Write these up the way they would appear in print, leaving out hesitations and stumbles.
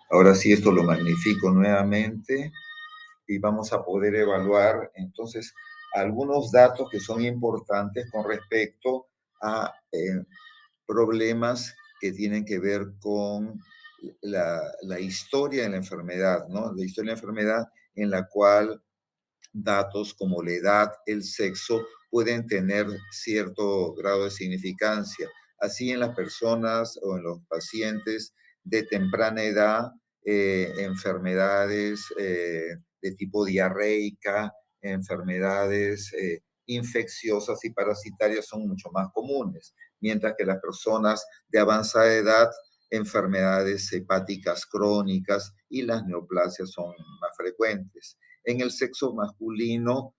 ahora sí esto lo magnifico nuevamente y vamos a poder evaluar entonces algunos datos que son importantes con respecto a problemas que tienen que ver con la historia de la enfermedad, ¿no? La historia de la enfermedad en la cual datos como la edad, el sexo, pueden tener cierto grado de significancia. Así en las personas o en los pacientes de temprana edad, enfermedades de tipo diarreica, enfermedades infecciosas y parasitarias son mucho más comunes, mientras que las personas de avanzada edad, enfermedades hepáticas crónicas y las neoplasias son más frecuentes. En el sexo masculino,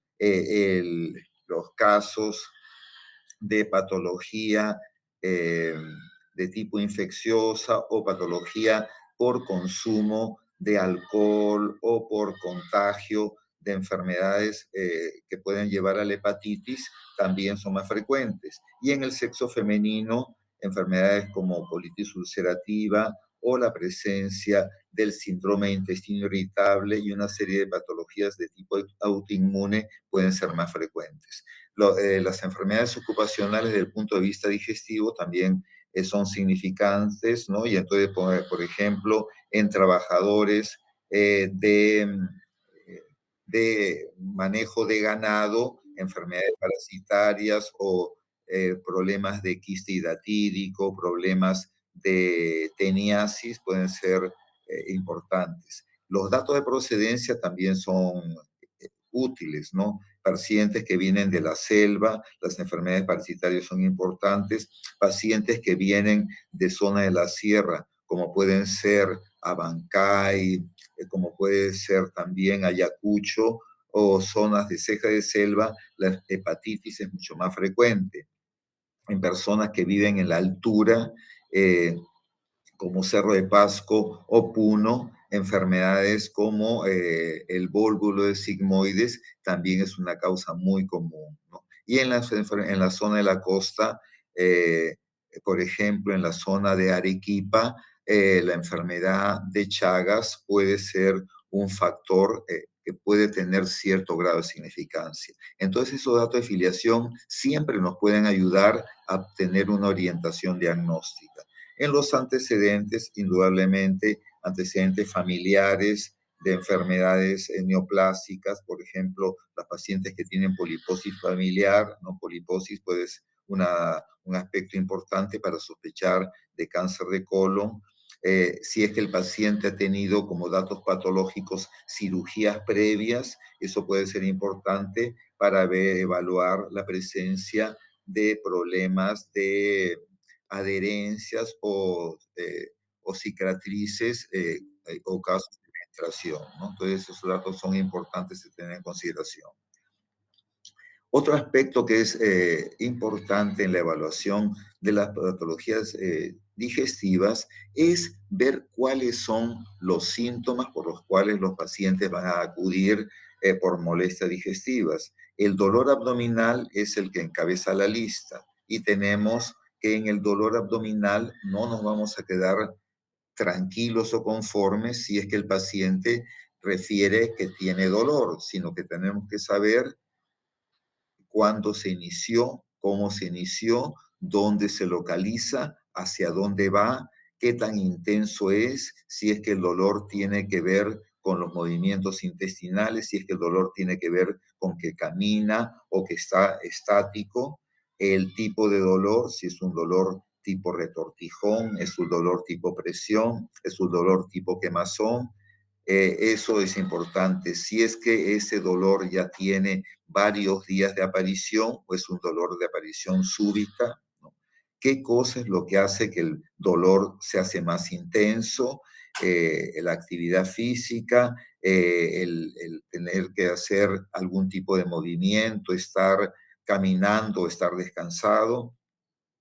los casos de patología eh, de tipo infecciosa o patología por consumo de alcohol o por contagio de enfermedades que pueden llevar a la hepatitis también son más frecuentes. Y en el sexo femenino, enfermedades como colitis ulcerativa o la presencia del síndrome de intestino irritable y una serie de patologías de tipo autoinmune pueden ser más frecuentes. Las enfermedades ocupacionales desde el punto de vista digestivo también son significantes, ¿no? Y entonces, por ejemplo, en trabajadores de manejo de ganado, enfermedades parasitarias o problemas de quiste hidatídico, problemas de teniasis pueden ser importantes. Los datos de procedencia también son útiles, ¿no? Pacientes que vienen de la selva, las enfermedades parasitarias son importantes, pacientes que vienen de zona de la sierra, como pueden ser Abancay, como puede ser también Ayacucho o zonas de ceja de selva, la hepatitis es mucho más frecuente. En personas que viven en la altura, como Cerro de Pasco o Puno, enfermedades como el vólvulo de sigmoides también es una causa muy común, ¿no? Y en la zona de la costa, eh, por ejemplo, en la zona de Arequipa, la enfermedad de Chagas puede ser un factor que puede tener cierto grado de significancia. Entonces, esos datos de filiación siempre nos pueden ayudar a tener una orientación diagnóstica. En los antecedentes, indudablemente, antecedentes familiares de enfermedades neoplásicas, por ejemplo, las pacientes que tienen poliposis familiar, ¿no? Poliposis puede ser un aspecto importante para sospechar de cáncer de colon. Si es que el paciente ha tenido como datos patológicos cirugías previas, eso puede ser importante para evaluar la presencia de problemas de adherencias o cicatrices o casos de penetración, ¿no? Entonces, esos datos son importantes de tener en consideración. Otro aspecto que es importante en la evaluación de las patologías digestivas es ver cuáles son los síntomas por los cuales los pacientes van a acudir por molestias digestivas. El dolor abdominal es el que encabeza la lista y tenemos que en el dolor abdominal no nos vamos a quedar tranquilos o conformes si es que el paciente refiere que tiene dolor, sino que tenemos que saber cuándo se inició, cómo se inició, dónde se localiza, hacia dónde va, qué tan intenso es, si es que el dolor tiene que ver con los movimientos intestinales, si es que el dolor tiene que ver con que camina o que está estático, el tipo de dolor, si es un dolor tipo retortijón, es un dolor tipo presión, es un dolor tipo quemazón. Eso es importante. Si es que ese dolor ya tiene varios días de aparición o es un dolor de aparición súbita, ¿no? ¿Qué cosa es lo que hace que el dolor se hace más intenso? La actividad física, el tener que hacer algún tipo de movimiento, estar caminando, estar descansado,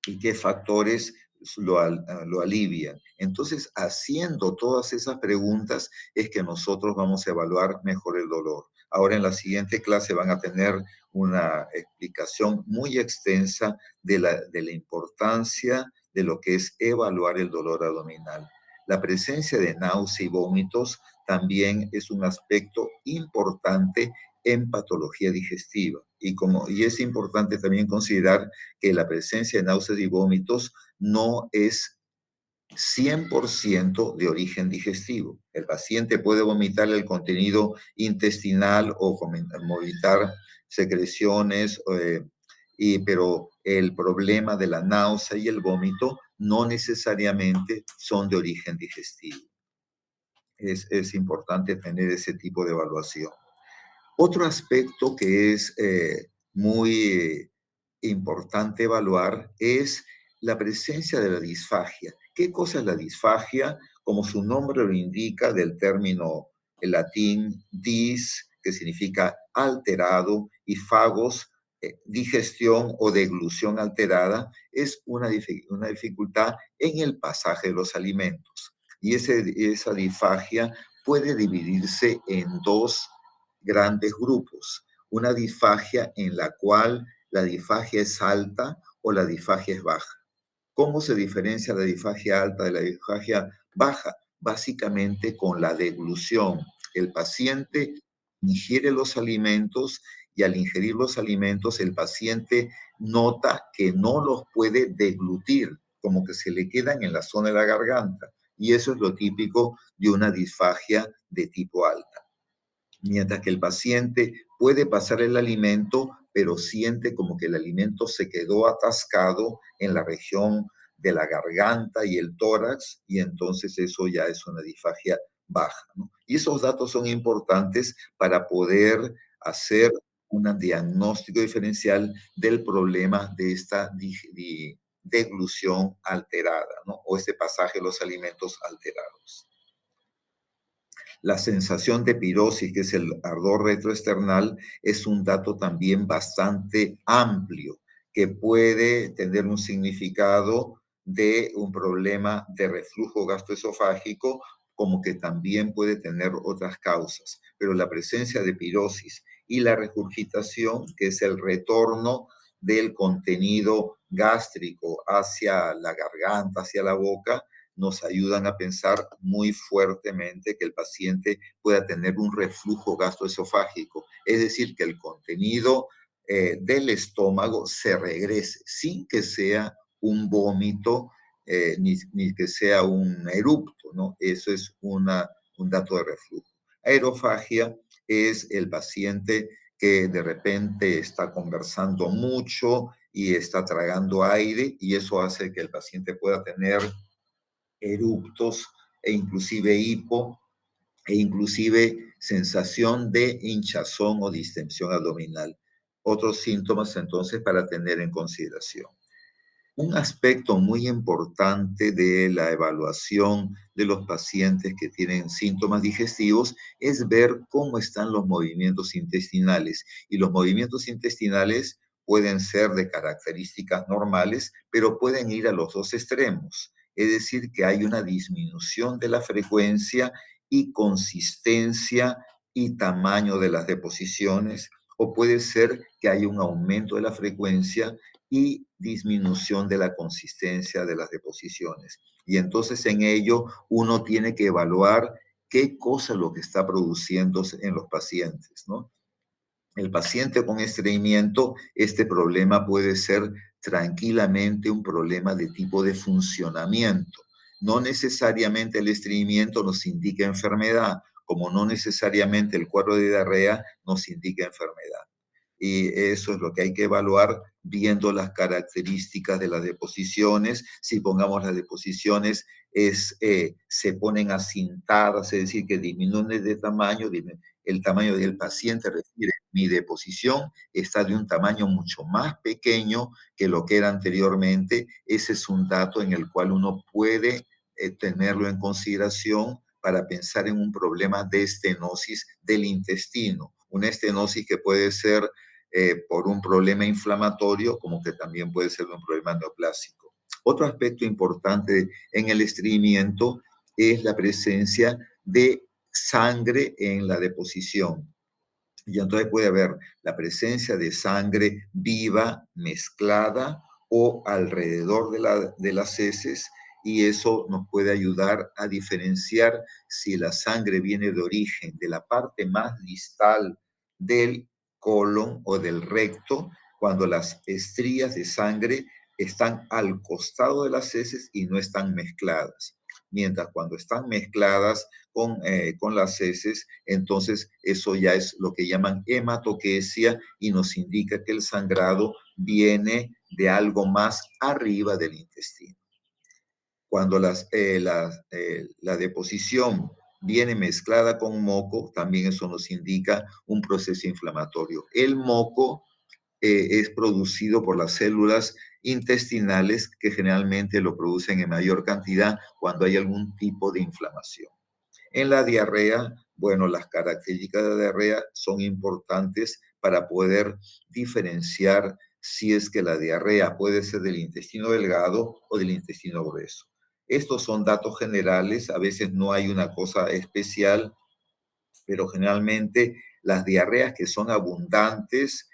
y qué factores lo alivian. Entonces, haciendo todas esas preguntas es que nosotros vamos a evaluar mejor el dolor. Ahora en la siguiente clase van a tener una explicación muy extensa de la importancia de lo que es evaluar el dolor abdominal. la presencia de náusea y vómitos también es un aspecto importante en patología digestiva. Y es importante también considerar que la presencia de náuseas y vómitos no es 100% de origen digestivo. El paciente puede vomitar el contenido intestinal o vomitar secreciones, pero el problema de la náusea y el vómito no necesariamente son de origen digestivo. Es importante tener ese tipo de evaluación. Otro aspecto que es muy importante evaluar es la presencia de la disfagia. ¿Qué cosa es la disfagia? Como su nombre lo indica, del término en latín dis, que significa alterado, y fagos, digestión o deglución alterada, es una dificultad en el pasaje de los alimentos. Y esa disfagia puede dividirse en dos grandes grupos. Una disfagia en la cual la disfagia es alta o la disfagia es baja. ¿Cómo se diferencia la disfagia alta de la disfagia baja? Básicamente con la deglución. El paciente ingiere los alimentos y al ingerir los alimentos el paciente nota que no los puede deglutir, como que se le quedan en la zona de la garganta. Y eso es lo típico de una disfagia de tipo alta. Mientras que el paciente puede pasar el alimento, pero siente como que el alimento se quedó atascado en la región de la garganta y el tórax, y entonces eso ya es una disfagia baja, ¿no? Y esos datos son importantes para poder hacer un diagnóstico diferencial del problema de esta deglución alterada, ¿no? O este pasaje de los alimentos alterados. La sensación de pirosis, que es el ardor retroesternal, es un dato también bastante amplio, que puede tener un significado de un problema de reflujo gastroesofágico, como que también puede tener otras causas. Pero la presencia de pirosis y la regurgitación, que es el retorno del contenido gástrico hacia la garganta, hacia la boca, nos ayudan a pensar muy fuertemente que el paciente pueda tener un reflujo gastroesofágico, es decir, que el contenido del estómago se regrese sin que sea un vómito ni que sea un erupto, ¿no? Eso es un dato de reflujo. Aerofagia es el paciente que de repente está conversando mucho y está tragando aire, y eso hace que el paciente pueda tener eructos e inclusive hipo e inclusive sensación de hinchazón o distensión abdominal. Otros síntomas entonces para tener en consideración. Un aspecto muy importante de la evaluación de los pacientes que tienen síntomas digestivos es ver cómo están los movimientos intestinales. Y los movimientos intestinales pueden ser de características normales, pero pueden ir a los dos extremos. Es decir, que hay una disminución de la frecuencia y consistencia y tamaño de las deposiciones, o puede ser que haya un aumento de la frecuencia y disminución de la consistencia de las deposiciones. Y entonces en ello uno tiene que evaluar qué cosa es lo que está produciéndose en los pacientes, ¿no? El paciente con estreñimiento, este problema puede ser tranquilamente un problema de tipo de funcionamiento. No necesariamente el estreñimiento nos indica enfermedad, como no necesariamente el cuadro de diarrea nos indica enfermedad. Y eso es lo que hay que evaluar viendo las características de las deposiciones. Si pongamos las deposiciones, se ponen acintadas, es decir, que disminuyen de tamaño, el tamaño del paciente refiere, mi deposición está de un tamaño mucho más pequeño que lo que era anteriormente. Ese es un dato en el cual uno puede tenerlo en consideración para pensar en un problema de estenosis del intestino. Una estenosis que puede ser por un problema inflamatorio, como que también puede ser un problema neoplásico. Otro aspecto importante en el estreñimiento es la presencia de sangre en la deposición. Y entonces puede haber la presencia de sangre viva, mezclada o alrededor de las heces, y eso nos puede ayudar a diferenciar si la sangre viene de origen de la parte más distal del colon o del recto, cuando las estrías de sangre están al costado de las heces y no están mezcladas. Mientras cuando están mezcladas con las heces, entonces eso ya es lo que llaman hematoquesia y nos indica que el sangrado viene de algo más arriba del intestino. Cuando la deposición viene mezclada con moco, también eso nos indica un proceso inflamatorio. El moco es producido por las células intestinales que generalmente lo producen en mayor cantidad cuando hay algún tipo de inflamación. En la diarrea, bueno, las características de la diarrea son importantes para poder diferenciar si es que la diarrea puede ser del intestino delgado o del intestino grueso. Estos son datos generales, a veces no hay una cosa especial, pero generalmente las diarreas que son abundantes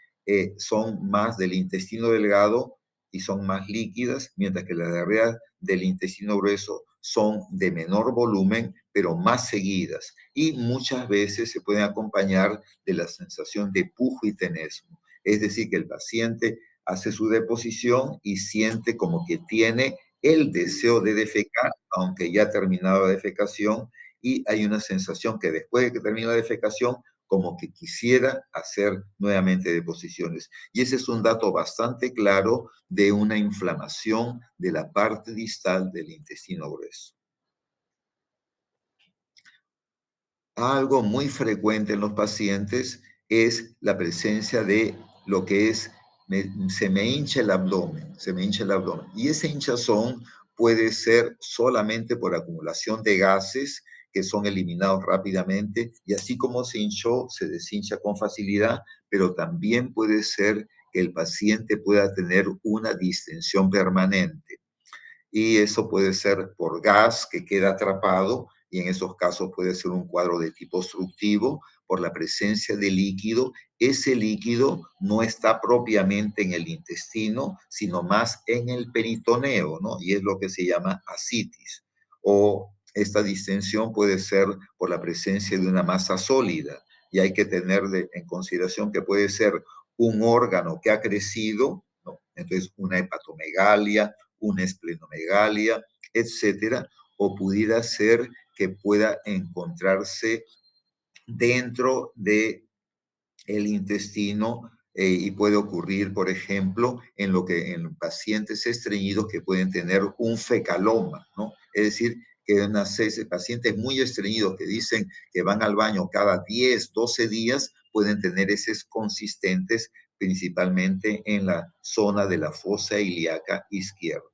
son más del intestino delgado y son más líquidas, mientras que las diarreas del intestino grueso son de menor volumen, pero más seguidas. Y muchas veces se pueden acompañar de la sensación de pujo y tenesmo. Es decir, que el paciente hace su deposición y siente como que tiene el deseo de defecar, aunque ya ha terminado la defecación, y hay una sensación que después de que termina la defecación, como que quisiera hacer nuevamente deposiciones. Y ese es un dato bastante claro de una inflamación de la parte distal del intestino grueso. Algo muy frecuente en los pacientes es la presencia de lo que es, se me hincha el abdomen, se me hincha el abdomen. Y ese hinchazón puede ser solamente por acumulación de gases que son eliminados rápidamente, y así como se hinchó, se deshincha con facilidad, pero también puede ser que el paciente pueda tener una distensión permanente y eso puede ser por gas que queda atrapado y en esos casos puede ser un cuadro de tipo obstructivo por la presencia de líquido. Ese líquido no está propiamente en el intestino, sino más en el peritoneo, ¿no? Y es lo que se llama ascitis. O esta distensión puede ser por la presencia de una masa sólida y hay que tener en consideración que puede ser un órgano que ha crecido, ¿no? Entonces una hepatomegalia, una esplenomegalia, etcétera, o pudiera ser que pueda encontrarse dentro de el intestino y puede ocurrir, por ejemplo, en pacientes estreñidos que pueden tener un fecaloma, ¿no? Es decir, que pacientes muy estreñidos que dicen que van al baño cada 10, 12 días, pueden tener heces consistentes, principalmente en la zona de la fosa ilíaca izquierda.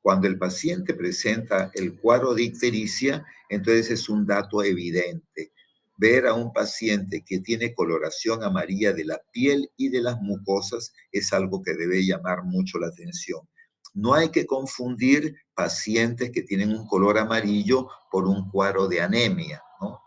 Cuando el paciente presenta el cuadro de ictericia, entonces es un dato evidente. Ver a un paciente que tiene coloración amarilla de la piel y de las mucosas es algo que debe llamar mucho la atención. No hay que confundir pacientes que tienen un color amarillo por un cuadro de anemia, ¿no?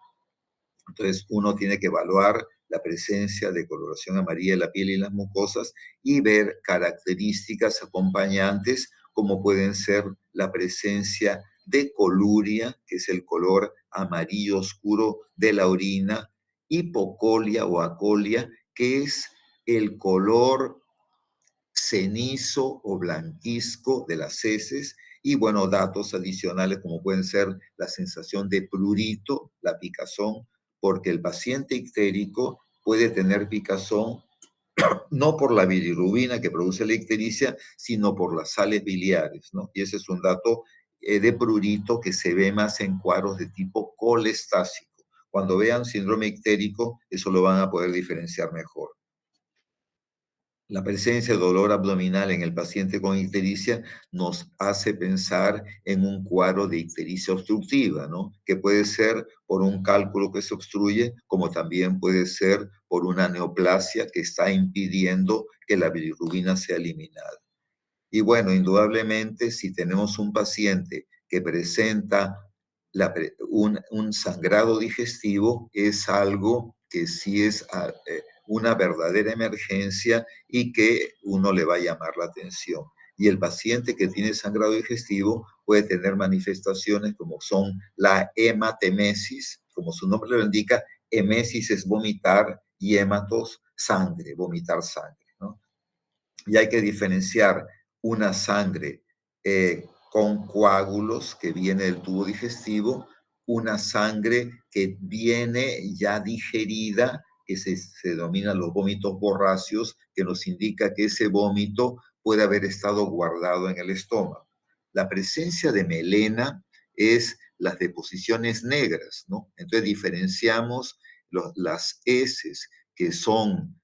Entonces uno tiene que evaluar la presencia de coloración amarilla en la piel y las mucosas y ver características acompañantes como pueden ser la presencia de coluria, que es el color amarillo oscuro de la orina, hipocolia o acolia, que es el color cenizo o blanquizco de las heces, y bueno, datos adicionales como pueden ser la sensación de prurito, la picazón, porque el paciente ictérico puede tener picazón no por la bilirrubina que produce la ictericia, sino por las sales biliares, ¿no? Y ese es un dato de prurito que se ve más en cuadros de tipo colestásico. Cuando vean síndrome ictérico, eso lo van a poder diferenciar mejor. La presencia de dolor abdominal en el paciente con ictericia nos hace pensar en un cuadro de ictericia obstructiva, ¿no? Que puede ser por un cálculo que se obstruye, como también puede ser por una neoplasia que está impidiendo que la bilirrubina sea eliminada. Y bueno, indudablemente, si tenemos un paciente que presenta un sangrado digestivo, es algo que sí es una verdadera emergencia y que uno le va a llamar la atención. Y el paciente que tiene sangrado digestivo puede tener manifestaciones como son la hematemesis, como su nombre lo indica, emesis es vomitar y hematos, sangre, vomitar sangre, ¿no? Y hay que diferenciar una sangre con coágulos que viene del tubo digestivo, una sangre que viene ya digerida, que se denominan los vómitos borráceos, que nos indica que ese vómito puede haber estado guardado en el estómago. La presencia de melena es las deposiciones negras, ¿no? Entonces diferenciamos las heces que son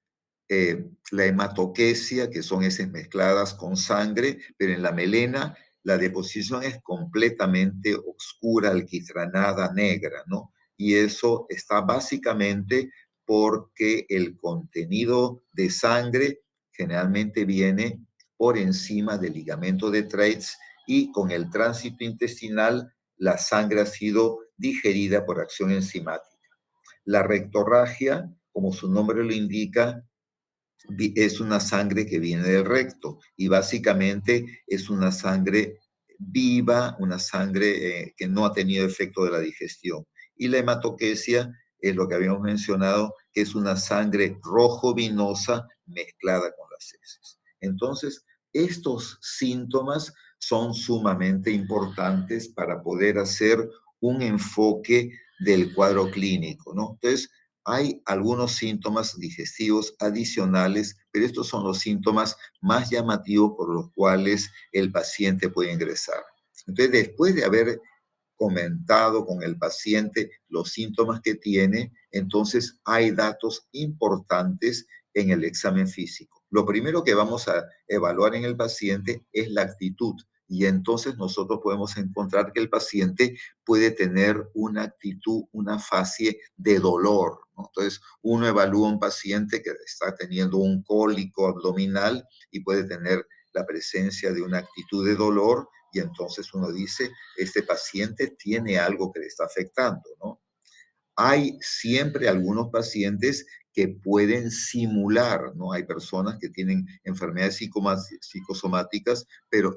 la hematoquesia, que son heces mezcladas con sangre, pero en la melena la deposición es completamente oscura, alquitranada, negra, ¿no? Y eso está básicamente porque el contenido de sangre generalmente viene por encima del ligamento de Treitz y con el tránsito intestinal la sangre ha sido digerida por acción enzimática. La rectorragia, como su nombre lo indica, es una sangre que viene del recto y básicamente es una sangre viva, una sangre que no ha tenido efecto de la digestión. Y la hematoquesia es lo que habíamos mencionado, que es una sangre rojo vinosa mezclada con las heces. Entonces, estos síntomas son sumamente importantes para poder hacer un enfoque del cuadro clínico, ¿no? Entonces, hay algunos síntomas digestivos adicionales, pero estos son los síntomas más llamativos por los cuales el paciente puede ingresar. Entonces, después de haber comentado con el paciente los síntomas que tiene, entonces hay datos importantes en el examen físico. Lo primero que vamos a evaluar en el paciente es la actitud y entonces nosotros podemos encontrar que el paciente puede tener una actitud, una fase de dolor, ¿no? Entonces, uno evalúa a un paciente que está teniendo un cólico abdominal y puede tener la presencia de una actitud de dolor y entonces uno dice, este paciente tiene algo que le está afectando, ¿no? Hay siempre algunos pacientes que pueden simular, ¿no? Hay personas que tienen enfermedades psicosomáticas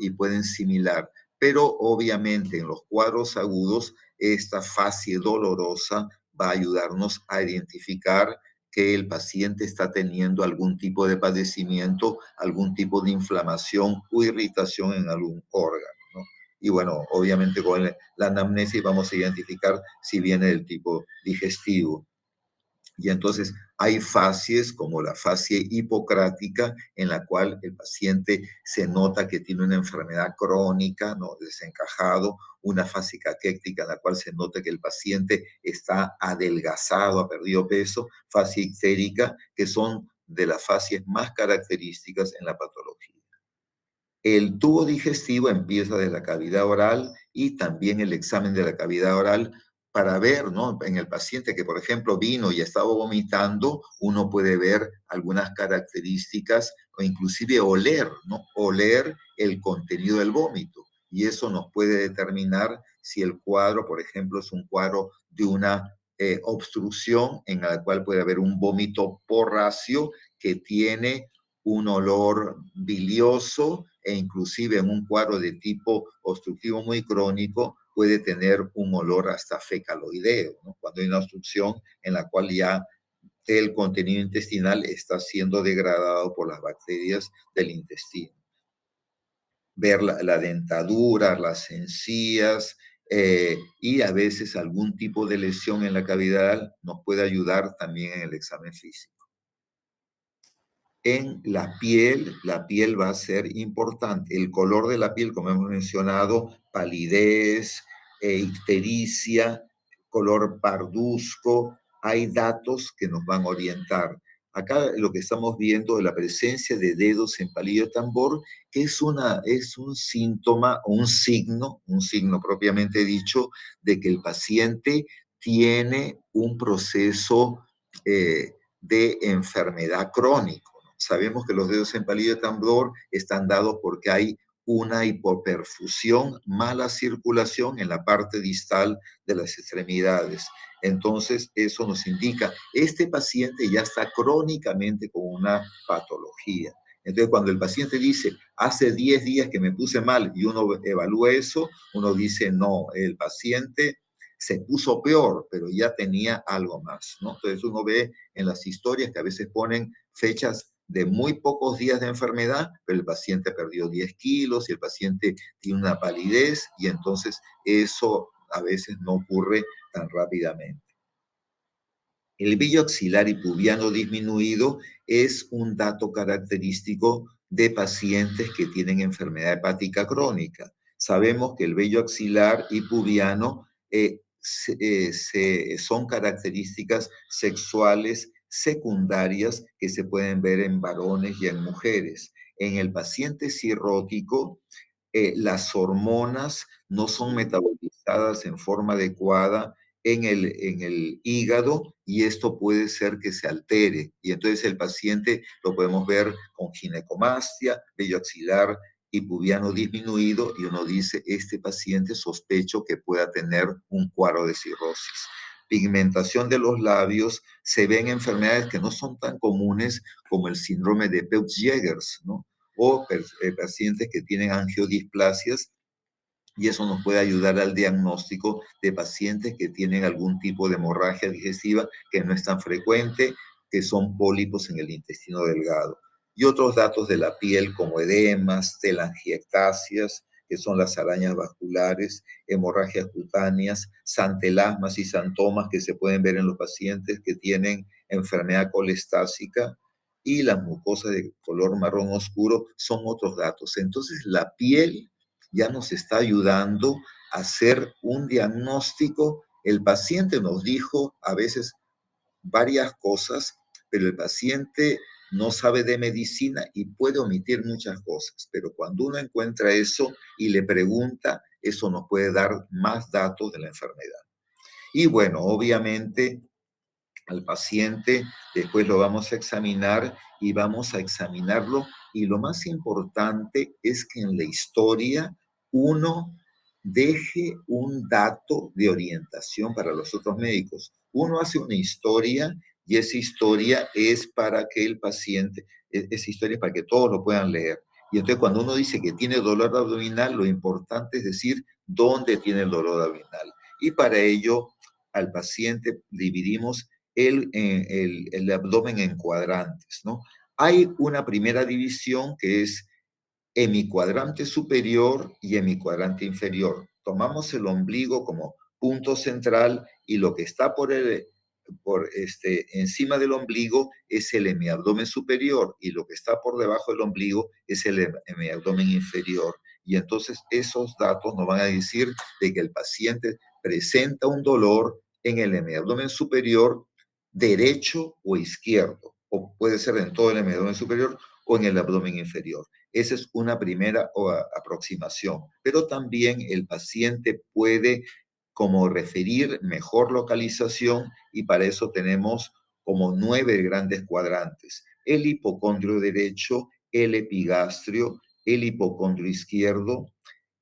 y pueden simular, pero obviamente en los cuadros agudos esta fase dolorosa va a ayudarnos a identificar que el paciente está teniendo algún tipo de padecimiento, algún tipo de inflamación o irritación en algún órgano, ¿no? Y bueno, obviamente con la anamnesis vamos a identificar si viene del tipo digestivo. Y entonces hay fases como la fase hipocrática en la cual el paciente se nota que tiene una enfermedad crónica, ¿no? Desencajado, una fase caquéctica en la cual se nota que el paciente está adelgazado, ha perdido peso, fase ictérica, que son de las fases más características en la patología. El tubo digestivo empieza de la cavidad oral y también el examen de la cavidad oral para ver, ¿no? En el paciente que, por ejemplo, vino y estaba vomitando, uno puede ver algunas características o inclusive oler, ¿no? Oler el contenido del vómito. Y eso nos puede determinar si el cuadro, por ejemplo, es un cuadro de una obstrucción en la cual puede haber un vómito porracio que tiene un olor bilioso e inclusive en un cuadro de tipo obstructivo muy crónico puede tener un olor hasta fecaloideo, ¿no? Cuando hay una obstrucción en la cual ya el contenido intestinal está siendo degradado por las bacterias del intestino. Ver la dentadura, las encías y a veces algún tipo de lesión en la cavidad nos puede ayudar también en el examen físico. En la piel va a ser importante. El color de la piel, como hemos mencionado, palidez, ictericia, color parduzco, hay datos que nos van a orientar. Acá lo que estamos viendo es la presencia de dedos en palillo de tambor, que es un síntoma o un signo propiamente dicho, de que el paciente tiene un proceso de enfermedad crónica. Sabemos que los dedos en palillo de tambor están dados porque hay una hipoperfusión, mala circulación en la parte distal de las extremidades. Entonces, eso nos indica, este paciente ya está crónicamente con una patología. Entonces, cuando el paciente dice, hace 10 días que me puse mal y uno evalúa eso, uno dice, no, el paciente se puso peor, pero ya tenía algo más, ¿no? Entonces uno ve en las historias que a veces ponen fechas de muy pocos días de enfermedad, pero el paciente perdió 10 kilos y el paciente tiene una palidez y entonces eso a veces no ocurre tan rápidamente. El vello axilar y pubiano disminuido es un dato característico de pacientes que tienen enfermedad hepática crónica. Sabemos que el vello axilar y pubiano son características sexuales secundarias que se pueden ver en varones y en mujeres. En el paciente cirrótico, las hormonas no son metabolizadas en forma adecuada en el hígado y esto puede ser que se altere. Y entonces el paciente lo podemos ver con ginecomastia, vello axilar y pubiano disminuido y uno dice, este paciente sospecho que pueda tener un cuadro de cirrosis. Pigmentación de los labios, se ven enfermedades que no son tan comunes como el síndrome de Peutz-Jeghers, ¿no? O pacientes que tienen angiodisplasias y eso nos puede ayudar al diagnóstico de pacientes que tienen algún tipo de hemorragia digestiva que no es tan frecuente, que son pólipos en el intestino delgado. Y otros datos de la piel como edemas, telangiectasias, que son las arañas vasculares, hemorragias cutáneas, santelasmas y santomas que se pueden ver en los pacientes que tienen enfermedad colestásica y las mucosas de color marrón oscuro son otros datos. Entonces, la piel ya nos está ayudando a hacer un diagnóstico. El paciente nos dijo a veces varias cosas, pero el paciente no sabe de medicina y puede omitir muchas cosas. Pero cuando uno encuentra eso y le pregunta, eso nos puede dar más datos de la enfermedad. Y bueno, obviamente al paciente, después lo vamos a examinar y vamos a examinarlo. Y lo más importante es que en la historia uno deje un dato de orientación para los otros médicos. Uno hace una historia y esa historia es para que el paciente, esa historia es para que todos lo puedan leer. Y entonces cuando uno dice que tiene dolor abdominal, lo importante es decir dónde tiene el dolor abdominal. Y para ello al paciente dividimos el abdomen en cuadrantes, ¿no? Hay una primera división que es hemicuadrante superior y hemicuadrante inferior. Tomamos el ombligo como punto central y lo que está encima del ombligo es el hemiabdomen superior y lo que está por debajo del ombligo es el hemiabdomen inferior. Y entonces esos datos nos van a decir de que el paciente presenta un dolor en el hemiabdomen superior derecho o izquierdo, o puede ser en todo el hemiabdomen superior o en el abdomen inferior. Esa es una primera aproximación, pero también el paciente puede como referir mejor localización y para eso tenemos como 9 grandes cuadrantes. El hipocondrio derecho, el epigastrio, el hipocondrio izquierdo,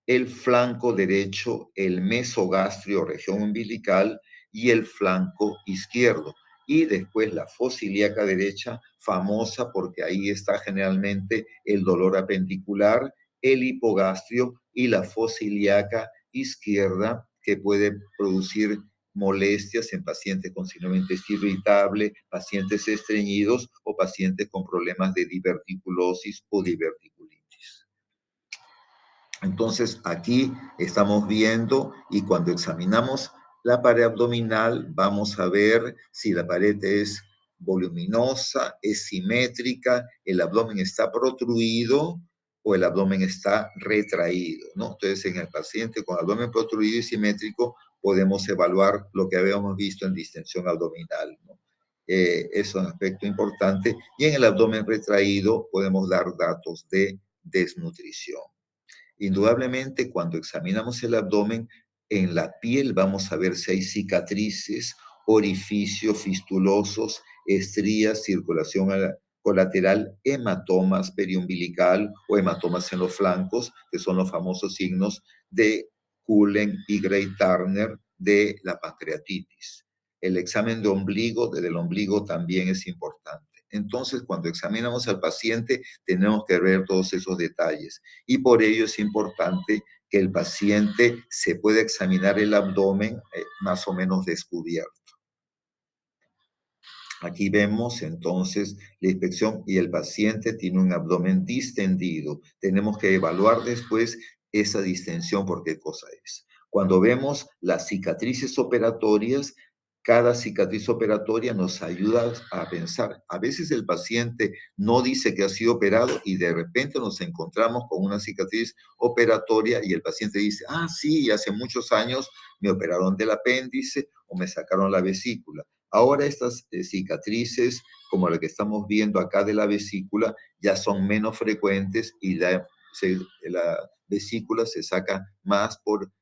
el flanco derecho, el mesogastrio, región umbilical, y el flanco izquierdo. Y después la fosa ilíaca derecha, famosa porque ahí está generalmente el dolor apendicular, el hipogastrio y la fosa ilíaca izquierda, que puede producir molestias en pacientes con síndrome de intestino irritable, pacientes estreñidos o pacientes con problemas de diverticulosis o diverticulitis. Entonces, aquí estamos viendo y cuando examinamos la pared abdominal, vamos a ver si la pared es voluminosa, es simétrica, el abdomen está protruido o el abdomen está retraído, ¿no? Entonces, en el paciente con abdomen protruido y simétrico, podemos evaluar lo que habíamos visto en distensión abdominal, ¿no? Es un aspecto importante. Y en el abdomen retraído podemos dar datos de desnutrición. Indudablemente, cuando examinamos el abdomen, en la piel vamos a ver si hay cicatrices, orificios fistulosos, estrías, circulación colateral, hematomas periumbilical o hematomas en los flancos, que son los famosos signos de Cullen y Gray-Turner de la pancreatitis. El examen de ombligo, desde el ombligo también es importante. Entonces, cuando examinamos al paciente, tenemos que ver todos esos detalles. Y por ello es importante que el paciente se pueda examinar el abdomen más o menos descubierto. Aquí vemos entonces la inspección y el paciente tiene un abdomen distendido. Tenemos que evaluar después esa distensión por qué cosa es. Cuando vemos las cicatrices operatorias, cada cicatriz operatoria nos ayuda a pensar. A veces el paciente no dice que ha sido operado y de repente nos encontramos con una cicatriz operatoria y el paciente dice, ah, sí, hace muchos años me operaron del apéndice o me sacaron la vesícula. Ahora estas cicatrices, como la que estamos viendo acá de la vesícula, ya son menos frecuentes y la vesícula se saca más por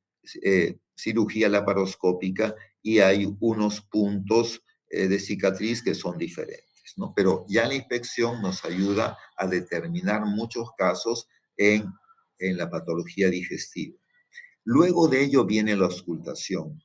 cirugía laparoscópica y hay unos puntos de cicatriz que son diferentes, ¿no? Pero ya la inspección nos ayuda a determinar muchos casos en la patología digestiva. Luego de ello viene la auscultación.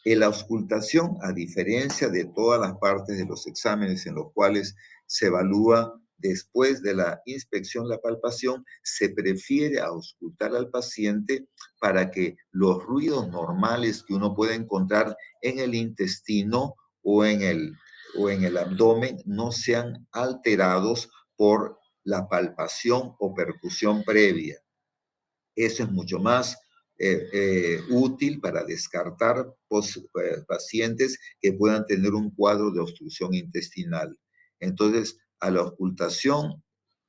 En la auscultación, a diferencia de todas las partes de los exámenes en los cuales se evalúa después de la inspección, la palpación, se prefiere auscultar al paciente para que los ruidos normales que uno puede encontrar en el intestino o en el abdomen no sean alterados por la palpación o percusión previa. Eso es mucho más útil para descartar pacientes que puedan tener un cuadro de obstrucción intestinal. Entonces, a la ocultación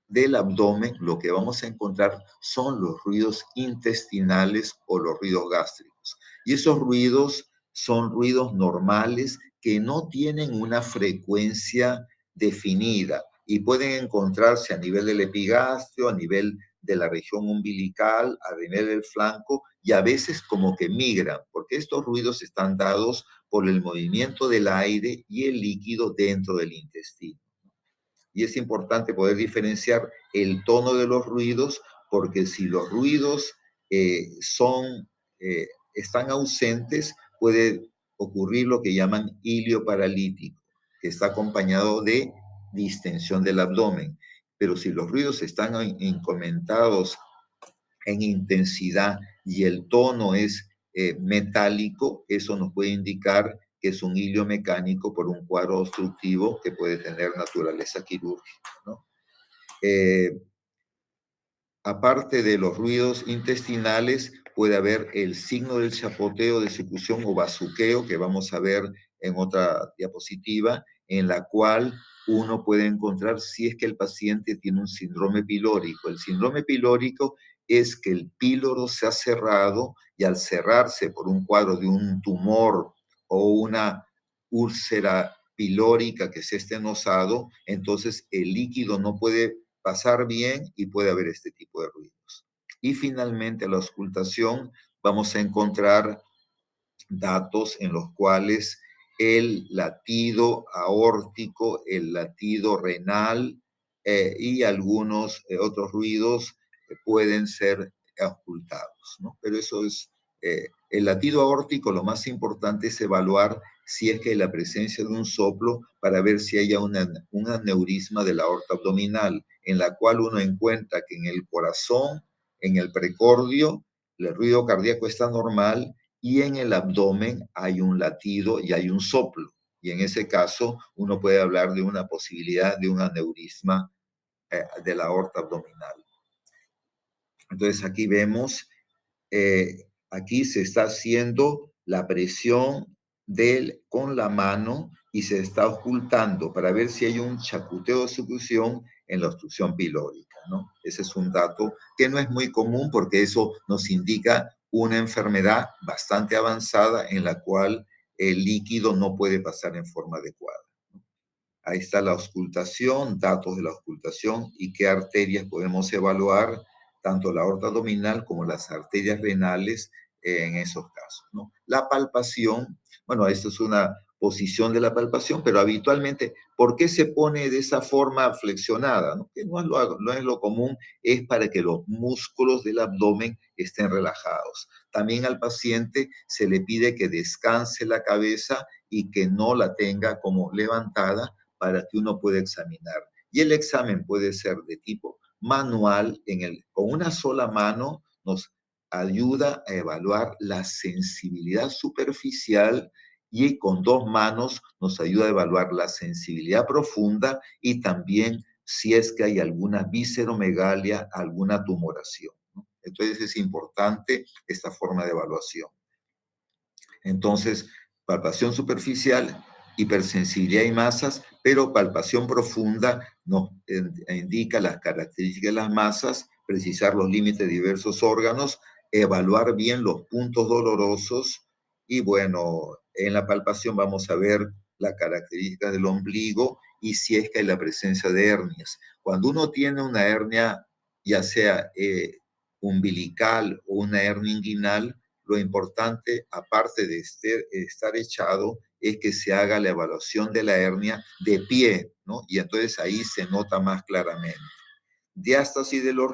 del abdomen, lo que vamos a encontrar son los ruidos intestinales o los ruidos gástricos. Y esos ruidos son ruidos normales que no tienen una frecuencia definida y pueden encontrarse a nivel del epigastrio, a nivel de la región umbilical, a nivel del flanco, y a veces como que migran, porque estos ruidos están dados por el movimiento del aire y el líquido dentro del intestino. Y es importante poder diferenciar el tono de los ruidos, porque si los ruidos están ausentes, puede ocurrir lo que llaman hilio paralítico, que está acompañado de distensión del abdomen. Pero si los ruidos están incrementados en intensidad y el tono es metálico, eso nos puede indicar que es un hilio mecánico por un cuadro obstructivo que puede tener naturaleza quirúrgica, ¿no? Aparte de los ruidos intestinales, puede haber el signo del chapoteo de ejecución o bazuqueo, que vamos a ver en otra diapositiva, en la cual uno puede encontrar si es que el paciente tiene un síndrome pilórico. El síndrome pilórico es que el píloro se ha cerrado y al cerrarse por un cuadro de un tumor o una úlcera pilórica que se ha estenosado, entonces el líquido no puede pasar bien y puede haber este tipo de ruidos. Y finalmente, la auscultación, vamos a encontrar datos en los cuales el latido aórtico, el latido renal y algunos otros ruidos pueden ser auscultados, ¿no? Pero eso es, el latido aórtico, lo más importante es evaluar si es que hay la presencia de un soplo para ver si hay un aneurisma de la aorta abdominal, en la cual uno encuentra que en el corazón, en el precordio, el ruido cardíaco está normal y en el abdomen hay un latido y hay un soplo. Y en ese caso uno puede hablar de una posibilidad de un aneurisma de la aorta abdominal. Entonces aquí vemos, aquí se está haciendo la presión con la mano y se está ocultando para ver si hay un chaputeo de succión en la obstrucción pilórica, ¿no? Ese es un dato que no es muy común porque eso nos indica una enfermedad bastante avanzada en la cual el líquido no puede pasar en forma adecuada. Ahí está la auscultación, datos de la auscultación y qué arterias podemos evaluar, tanto la aorta abdominal como las arterias renales en esos casos, ¿no? La palpación, bueno, esto es una posición de la palpación, pero habitualmente, ¿por qué se pone de esa forma flexionada? ¿No? Que no es lo común, es para que los músculos del abdomen estén relajados. También al paciente se le pide que descanse la cabeza y que no la tenga como levantada para que uno pueda examinar. Y el examen puede ser de tipo manual, con una sola mano nos ayuda a evaluar la sensibilidad superficial y con dos manos nos ayuda a evaluar la sensibilidad profunda y también si es que hay alguna visceromegalia, alguna tumoración, ¿no? Entonces es importante esta forma de evaluación. Entonces, palpación superficial, hipersensibilidad y masas, pero palpación profunda nos indica las características de las masas, precisar los límites de diversos órganos, evaluar bien los puntos dolorosos y bueno, en la palpación vamos a ver las características del ombligo y si es que hay la presencia de hernias. Cuando uno tiene una hernia, ya sea umbilical o una hernia inguinal, lo importante, aparte de estar echado, es que se haga la evaluación de la hernia de pie, ¿no? Y entonces ahí se nota más claramente. Diástasis de los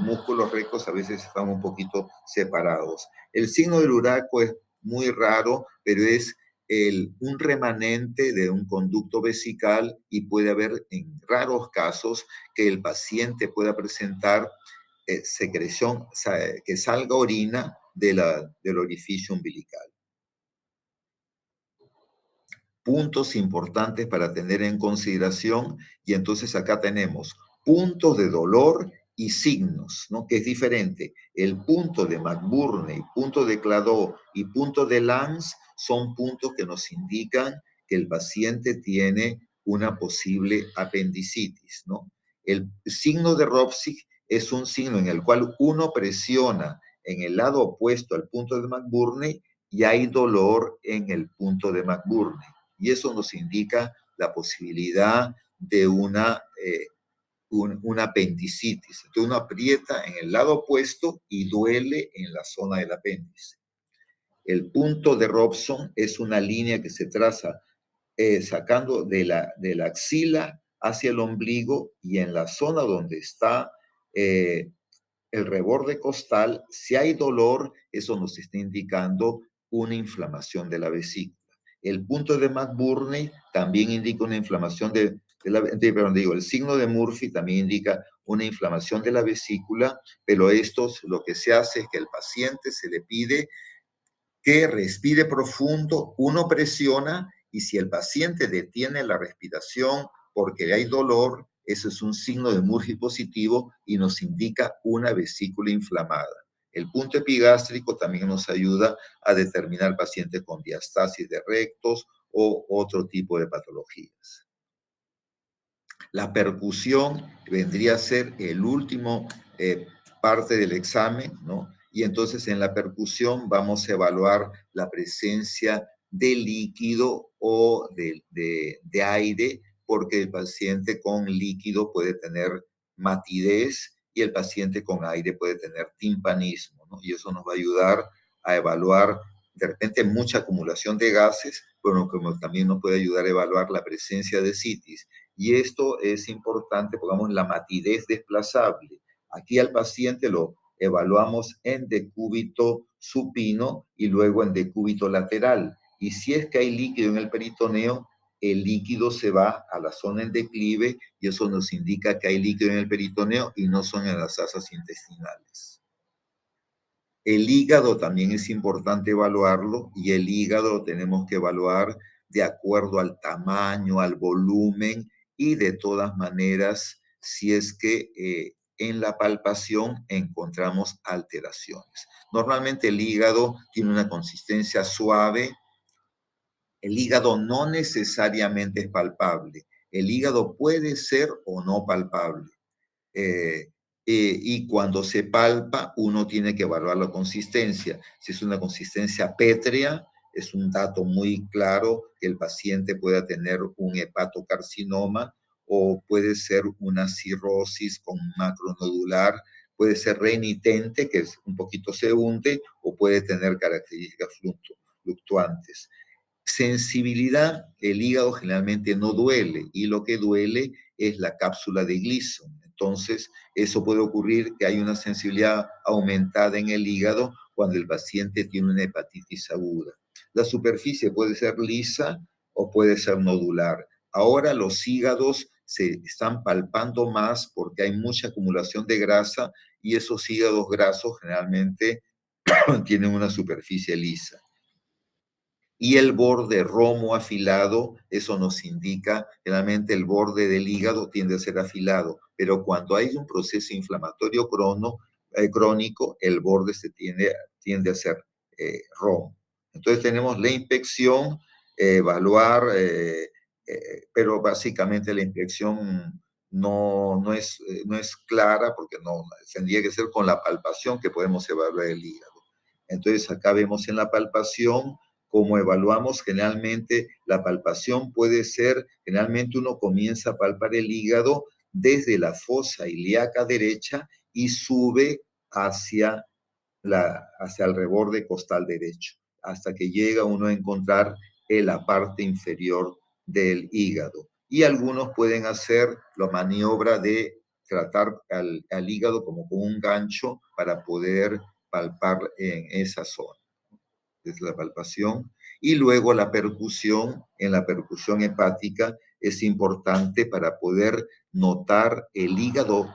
músculos rectos a veces están un poquito separados. El signo del uraco es muy raro, pero es un remanente de un conducto vesical y puede haber en raros casos que el paciente pueda presentar secreción, que salga orina del orificio umbilical. Puntos importantes para tener en consideración y entonces acá tenemos puntos de dolor y signos, ¿no? Que es diferente. El punto de McBurney, punto de Claude y punto de Lange son puntos que nos indican que el paciente tiene una posible apendicitis, ¿no? El signo de Ropsig es un signo en el cual uno presiona en el lado opuesto al punto de McBurney y hay dolor en el punto de McBurney. Y eso nos indica la posibilidad de una apendicitis. Entonces uno aprieta en el lado opuesto y duele en la zona del apéndice. El punto de Robson es una línea que se traza sacando de la axila hacia el ombligo y en la zona donde está el reborde costal, si hay dolor, eso nos está indicando una inflamación de la vesícula. El punto de McBurney también indica una inflamación el signo de Murphy también indica una inflamación de la vesícula, pero lo que se hace es que al paciente se le pide que respire profundo, uno presiona y si el paciente detiene la respiración porque hay dolor, eso es un signo de Murphy positivo y nos indica una vesícula inflamada. El punto epigástrico también nos ayuda a determinar pacientes con diastasis de rectos o otro tipo de patologías. La percusión vendría a ser el último parte del examen, ¿no? Y entonces en la percusión vamos a evaluar la presencia de líquido o de aire, porque el paciente con líquido puede tener matidez y el paciente con aire puede tener timpanismo, ¿no? Y eso nos va a ayudar a evaluar de repente mucha acumulación de gases, pero como también nos puede ayudar a evaluar la presencia de citis. Y esto es importante, pongamos la matidez desplazable. Aquí al paciente lo evaluamos en decúbito supino y luego en decúbito lateral. Y si es que hay líquido en el peritoneo, el líquido se va a la zona en declive y eso nos indica que hay líquido en el peritoneo y no son en las asas intestinales. El hígado también es importante evaluarlo y el hígado lo tenemos que evaluar de acuerdo al tamaño, al volumen y de todas maneras si es que en la palpación encontramos alteraciones. Normalmente el hígado tiene una consistencia suave. El hígado no necesariamente es palpable. El hígado puede ser o no palpable. Eh, y cuando se palpa, uno tiene que evaluar la consistencia. Si es una consistencia pétrea, es un dato muy claro que el paciente pueda tener un hepatocarcinoma o puede ser una cirrosis con macronodular, puede ser renitente, que es un poquito se hunde, o puede tener características fluctuantes. Sensibilidad, el hígado generalmente no duele y lo que duele es la cápsula de Gleason. Entonces, eso puede ocurrir que hay una sensibilidad aumentada en el hígado cuando el paciente tiene una hepatitis aguda. La superficie puede ser lisa o puede ser nodular. Ahora los hígados se están palpando más porque hay mucha acumulación de grasa y esos hígados grasos generalmente tienen una superficie lisa. Y el borde romo afilado, eso nos indica, generalmente el borde del hígado tiende a ser afilado, pero cuando hay un proceso inflamatorio crónico, el borde tiende a ser romo. Entonces tenemos la inspección, evaluar, pero básicamente la inspección no es clara porque no tendría que ser con la palpación que podemos evaluar el hígado. Entonces acá vemos en la palpación como evaluamos generalmente, la palpación puede ser, generalmente uno comienza a palpar el hígado desde la fosa ilíaca derecha y sube hacia, hacia el reborde costal derecho, hasta que llega uno a encontrar en la parte inferior del hígado. Y algunos pueden hacer la maniobra de tratar al hígado como con un gancho para poder palpar en esa zona es la palpación, y luego la percusión, en la percusión hepática es importante para poder notar el hígado,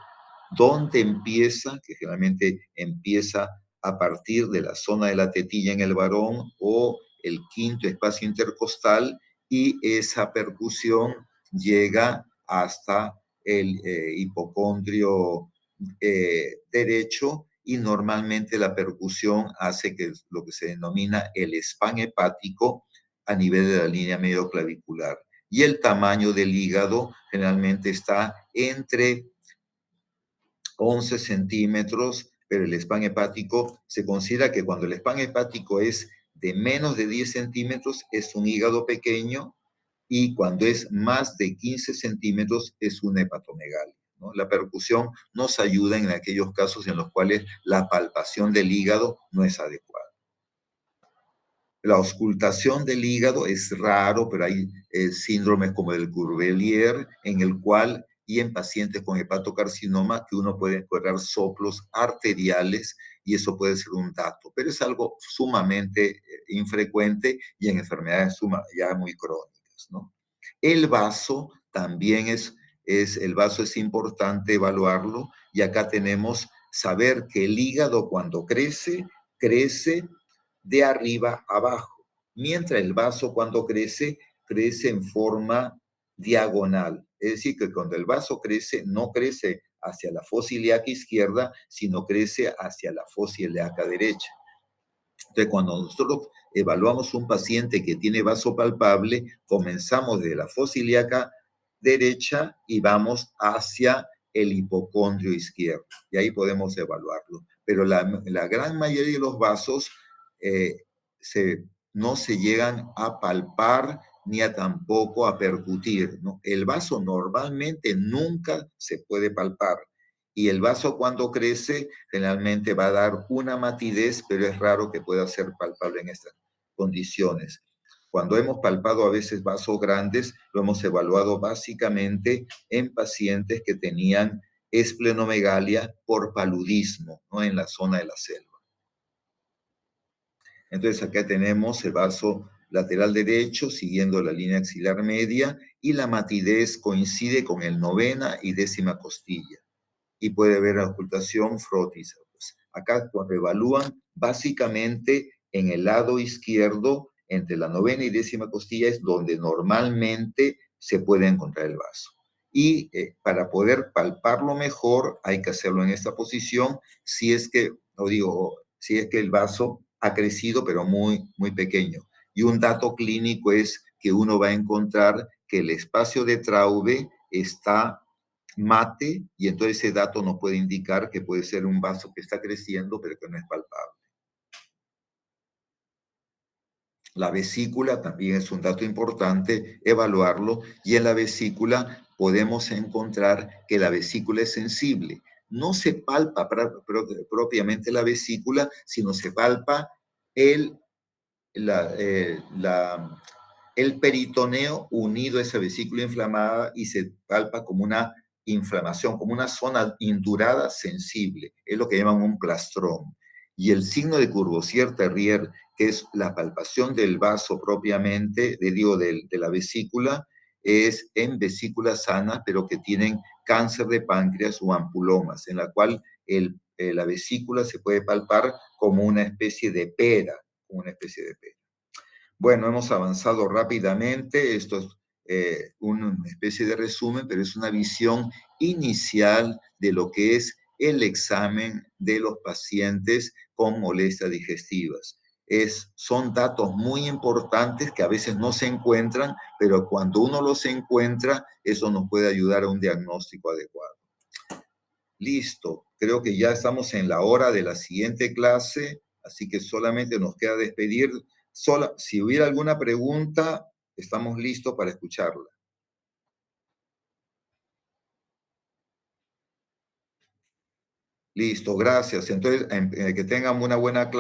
dónde empieza, que generalmente empieza a partir de la zona de la tetilla en el varón o el quinto espacio intercostal, y esa percusión llega hasta el hipocondrio derecho y normalmente la percusión hace que lo que se denomina el spam hepático a nivel de la línea medioclavicular. Y el tamaño del hígado generalmente está entre 11 centímetros, pero el spam hepático se considera que cuando el spam hepático es de menos de 10 centímetros es un hígado pequeño y cuando es más de 15 centímetros es una hepatomegalia, ¿no? La percusión nos ayuda en aquellos casos en los cuales la palpación del hígado no es adecuada. La auscultación del hígado es raro, pero hay síndromes como el Curbelier, en el cual, y en pacientes con hepatocarcinoma, que uno puede encontrar soplos arteriales y eso puede ser un dato, pero es algo sumamente infrecuente y en enfermedades ya muy crónicas, ¿no? El vaso también el vaso es importante evaluarlo y acá tenemos saber que el hígado cuando crece de arriba a abajo, mientras el vaso cuando crece en forma diagonal. Es decir, que cuando el vaso crece, no crece hacia la fosa ilíaca izquierda, sino crece hacia la fosa ilíaca derecha. Entonces, cuando nosotros evaluamos un paciente que tiene vaso palpable, comenzamos de la fosa ilíaca derecha y vamos hacia el hipocondrio izquierdo. Y ahí podemos evaluarlo. Pero la gran mayoría de los vasos eh, no se llegan a palpar ni a tampoco a percutir, ¿no? El vaso normalmente nunca se puede palpar. Y el vaso cuando crece generalmente va a dar una matidez, pero es raro que pueda ser palpable en estas condiciones. Cuando hemos palpado a veces vasos grandes, lo hemos evaluado básicamente en pacientes que tenían esplenomegalia por paludismo, ¿no? En la zona de la selva. Entonces acá tenemos el vaso lateral derecho siguiendo la línea axilar media y la matidez coincide con el novena y décima costilla y puede haber ocultación frotis. Acá cuando evalúan, básicamente en el lado izquierdo, entre la novena y décima costilla, es donde normalmente se puede encontrar el vaso. Y para poder palparlo mejor, hay que hacerlo en esta posición, si es que, si es que el vaso ha crecido, pero muy pequeño. Y un dato clínico es que uno va a encontrar que el espacio de Traube está mate y entonces ese dato nos puede indicar que puede ser un vaso que está creciendo pero que no es palpable. La vesícula también es un dato importante evaluarlo y en la vesícula podemos encontrar que la vesícula es sensible. No se palpa propiamente la vesícula, sino se palpa el, la, el peritoneo unido a esa vesícula inflamada y se palpa como una inflamación, como una zona indurada sensible. Es lo que llaman un plastrón. Y el signo de Courvoisier-Terrier, que es la palpación del vaso propiamente, de la vesícula, es en vesículas sanas, pero que tienen cáncer de páncreas o ampulomas, en la cual la vesícula se puede palpar como una especie de pera, como una especie de pera. Bueno, hemos avanzado rápidamente. Esto es una especie de resumen, pero es una visión inicial de lo que es el examen de los pacientes con molestias digestivas. Son datos muy importantes que a veces no se encuentran, pero cuando uno los encuentra, eso nos puede ayudar a un diagnóstico adecuado. Listo, creo que ya estamos en la hora de la siguiente clase, así que solamente nos queda despedir. Si hubiera alguna pregunta, estamos listos para escucharla. Listo, gracias. Entonces, que tengan una buena clase.